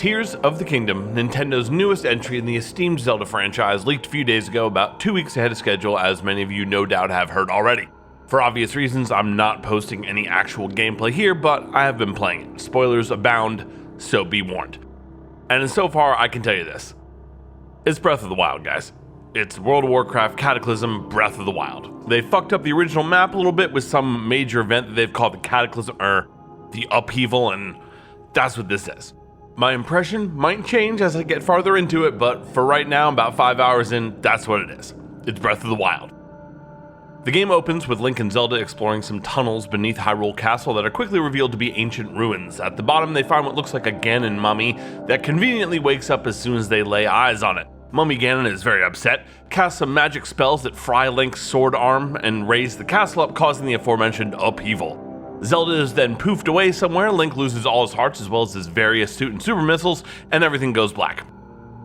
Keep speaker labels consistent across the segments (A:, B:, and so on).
A: Tears of the Kingdom, Nintendo's newest entry in the esteemed Zelda franchise, leaked a few days ago, about 2 weeks ahead of schedule, as many of you no doubt have heard already. For obvious reasons, I'm not posting any actual gameplay here, but I have been playing it. Spoilers abound, so be warned. And so far, I can tell you this. It's Breath of the Wild, guys. It's World of Warcraft Cataclysm Breath of the Wild. They fucked up the original map a little bit with some major event that they've called the Cataclysm, or the Upheaval, and that's what this is. My impression might change as I get farther into it, but for right now, about 5 hours in, that's what it is. It's Breath of the Wild. The game opens with Link and Zelda exploring some tunnels beneath Hyrule Castle that are quickly revealed to be ancient ruins. At the bottom, they find what looks like a Ganon mummy that conveniently wakes up as soon as they lay eyes on it. Mummy Ganon is very upset, casts some magic spells that fry Link's sword arm and raise the castle up, causing the aforementioned upheaval. Zelda is then poofed away somewhere, Link loses all his hearts as well as his various suit and super missiles, and everything goes black.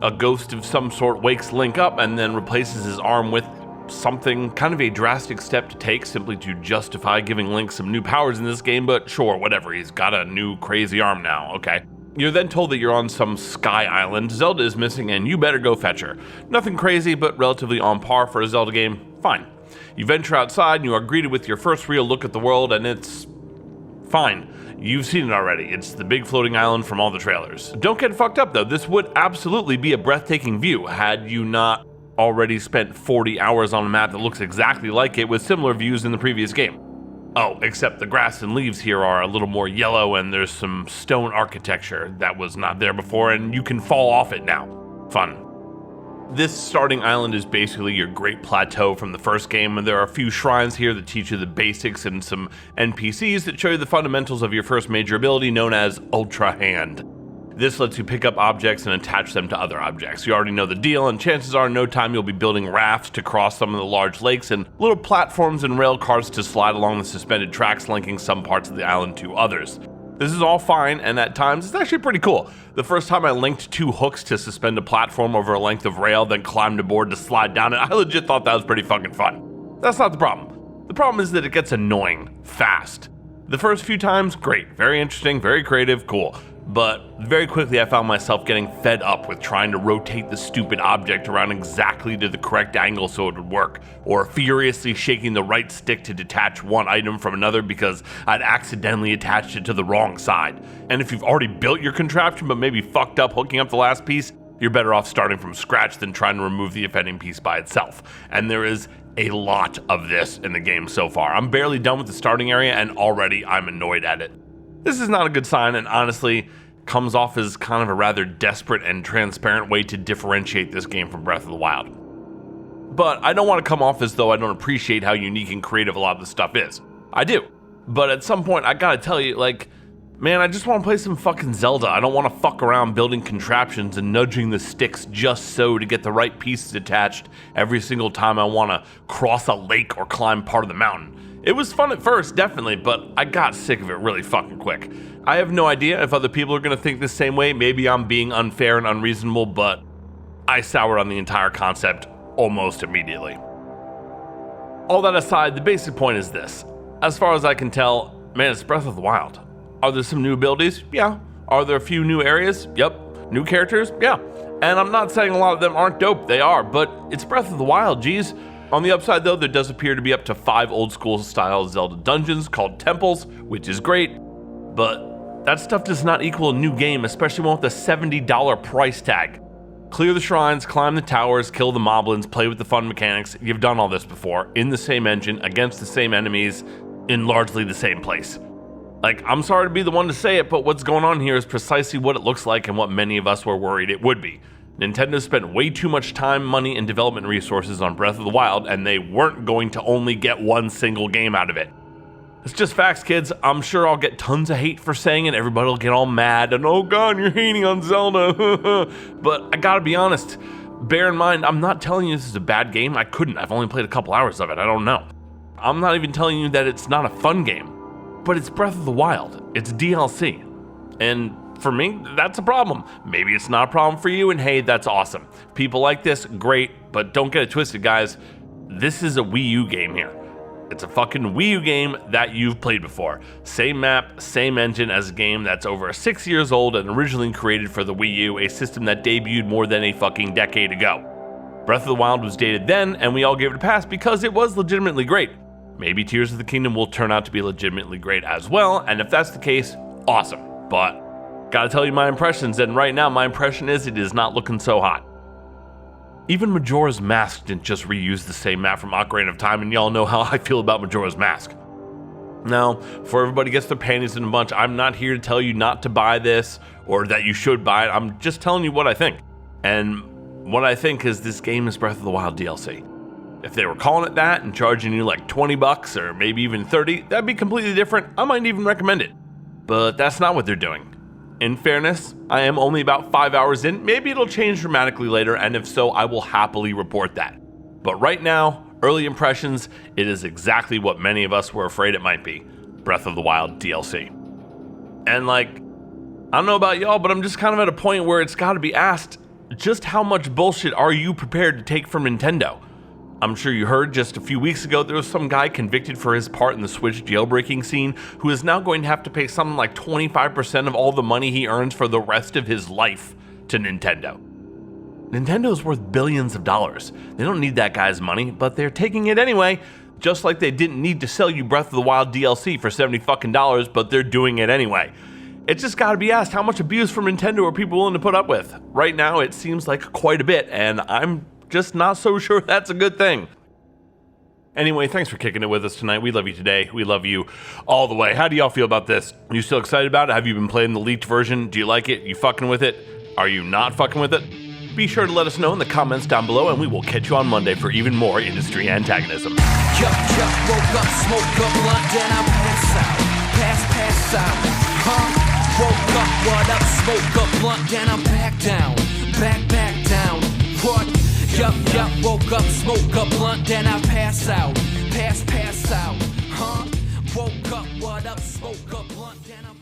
A: A ghost of some sort wakes Link up and then replaces his arm with something, kind of a drastic step to take simply to justify giving Link some new powers in this game, but sure, whatever, he's got a new crazy arm now, okay. You're then told that you're on some sky island, Zelda is missing, and you better go fetch her. Nothing crazy, but relatively on par for a Zelda game, fine. You venture outside and you are greeted with your first real look at the world, and it's fine. You've seen it already. It's the big floating island from all the trailers. Don't get fucked up though, this would absolutely be a breathtaking view had you not already spent 40 hours on a map that looks exactly like it with similar views in the previous game. Oh, except the grass and leaves here are a little more yellow and there's some stone architecture that was not there before and you can fall off it now. Fun. This starting island is basically your Great Plateau from the first game, and there are a few shrines here that teach you the basics and some NPCs that show you the fundamentals of your first major ability known as Ultra Hand. This lets you pick up objects and attach them to other objects. You already know the deal, and chances are in no time you'll be building rafts to cross some of the large lakes and little platforms and rail cars to slide along the suspended tracks linking some parts of the island to others. This is all fine, and at times it's actually pretty cool. The first time I linked 2 hooks to suspend a platform over a length of rail, then climbed aboard to slide down it, I legit thought that was pretty fucking fun. That's not the problem. The problem is that it gets annoying fast. The first few times, great, very interesting, very creative, cool. But very quickly I found myself getting fed up with trying to rotate the stupid object around exactly to the correct angle so it would work, or furiously shaking the right stick to detach one item from another because I'd accidentally attached it to the wrong side. And if you've already built your contraption but maybe fucked up hooking up the last piece, you're better off starting from scratch than trying to remove the offending piece by itself. And there is a lot of this in the game so far. I'm barely done with the starting area and already I'm annoyed at it. This is not a good sign, and honestly comes off as kind of a rather desperate and transparent way to differentiate this game from Breath of the Wild. But I don't want to come off as though I don't appreciate how unique and creative a lot of this stuff is. I do. But at some point I gotta tell you, like, man, I just want to play some fucking Zelda. I don't want to fuck around building contraptions and nudging the sticks just so to get the right pieces attached every single time I want to cross a lake or climb part of the mountain. It was fun at first, definitely, but I got sick of it really fucking quick. I have no idea if other people are going to think the same way. Maybe I'm being unfair and unreasonable, but I soured on the entire concept almost immediately. All that aside, the basic point is this. As far as I can tell, man, it's Breath of the Wild. Are there some new abilities? Yeah. Are there a few new areas? Yep. New characters? Yeah. And I'm not saying a lot of them aren't dope, they are, but it's Breath of the Wild, geez. On the upside though, there does appear to be up to 5 old school style Zelda dungeons called temples, which is great, but that stuff does not equal a new game, especially one with a $70 price tag. Clear the shrines, climb the towers, kill the moblins, play with the fun mechanics. You've done all this before, in the same engine, against the same enemies, in largely the same place. Like, I'm sorry to be the one to say it, but what's going on here is precisely what it looks like and what many of us were worried it would be. Nintendo spent way too much time, money, and development resources on Breath of the Wild, and they weren't going to only get one single game out of it. It's just facts, kids. I'm sure I'll get tons of hate for saying it. Everybody will get all mad and, oh god, you're hating on Zelda. But I gotta be honest, bear in mind, I'm not telling you this is a bad game. I couldn't. I've only played a couple hours of it. I don't know. I'm not even telling you that it's not a fun game. But it's Breath of the Wild. It's DLC. And for me, that's a problem. Maybe it's not a problem for you, and hey, that's awesome. People like this, great, but don't get it twisted, guys. This is a Wii U game here. It's a fucking Wii U game that you've played before. Same map, same engine as a game that's over 6 years old and originally created for the Wii U, a system that debuted more than a fucking decade ago. Breath of the Wild was dated then, and we all gave it a pass because it was legitimately great. Maybe Tears of the Kingdom will turn out to be legitimately great as well, and if that's the case, awesome. But gotta tell you my impressions, and right now my impression is it is not looking so hot. Even Majora's Mask didn't just reuse the same map from Ocarina of Time, and y'all know how I feel about Majora's Mask. Now, before everybody gets their panties in a bunch, I'm not here to tell you not to buy this or that you should buy it. I'm just telling you what I think. And what I think is this game is Breath of the Wild DLC. If they were calling it that and charging you like $20 or maybe even $30, that'd be completely different. I might even recommend it. But that's not what they're doing. In fairness, I am only about 5 hours in. Maybe it'll change dramatically later, and if so, I will happily report that. But right now, early impressions, it is exactly what many of us were afraid it might be. Breath of the Wild DLC. And like, I don't know about y'all, but I'm just kind of at a point where it's gotta be asked, just how much bullshit are you prepared to take from Nintendo? I'm sure you heard just a few weeks ago there was some guy convicted for his part in the Switch jailbreaking scene who is now going to have to pay something like 25% of all the money he earns for the rest of his life to Nintendo. Nintendo is worth billions of dollars. They don't need that guy's money, but they're taking it anyway, just like they didn't need to sell you Breath of the Wild DLC for $70 fucking, but they're doing it anyway. It's just gotta be asked, how much abuse from Nintendo are people willing to put up with? Right now it seems like quite a bit, and I'm just not so sure that's a good thing. Anyway, thanks for kicking it with us tonight. We love you today. We love you all the way. How do y'all feel about this? Are you still excited about it? Have you been playing the leaked version? Do you like it? You fucking with it? Are you not fucking with it? Be sure to let us know in the comments down below, and we will catch you on Monday for even more industry antagonism.
B: Woke up, smoke up, blunt, then I pass out. Pass out. Woke up, what up, smoke up, blunt, then I'm back down. Back down. What? Yup, woke up, smoke up, blunt, then I pass out. Pass out. Woke up, what up, smoke up, blunt, then I'm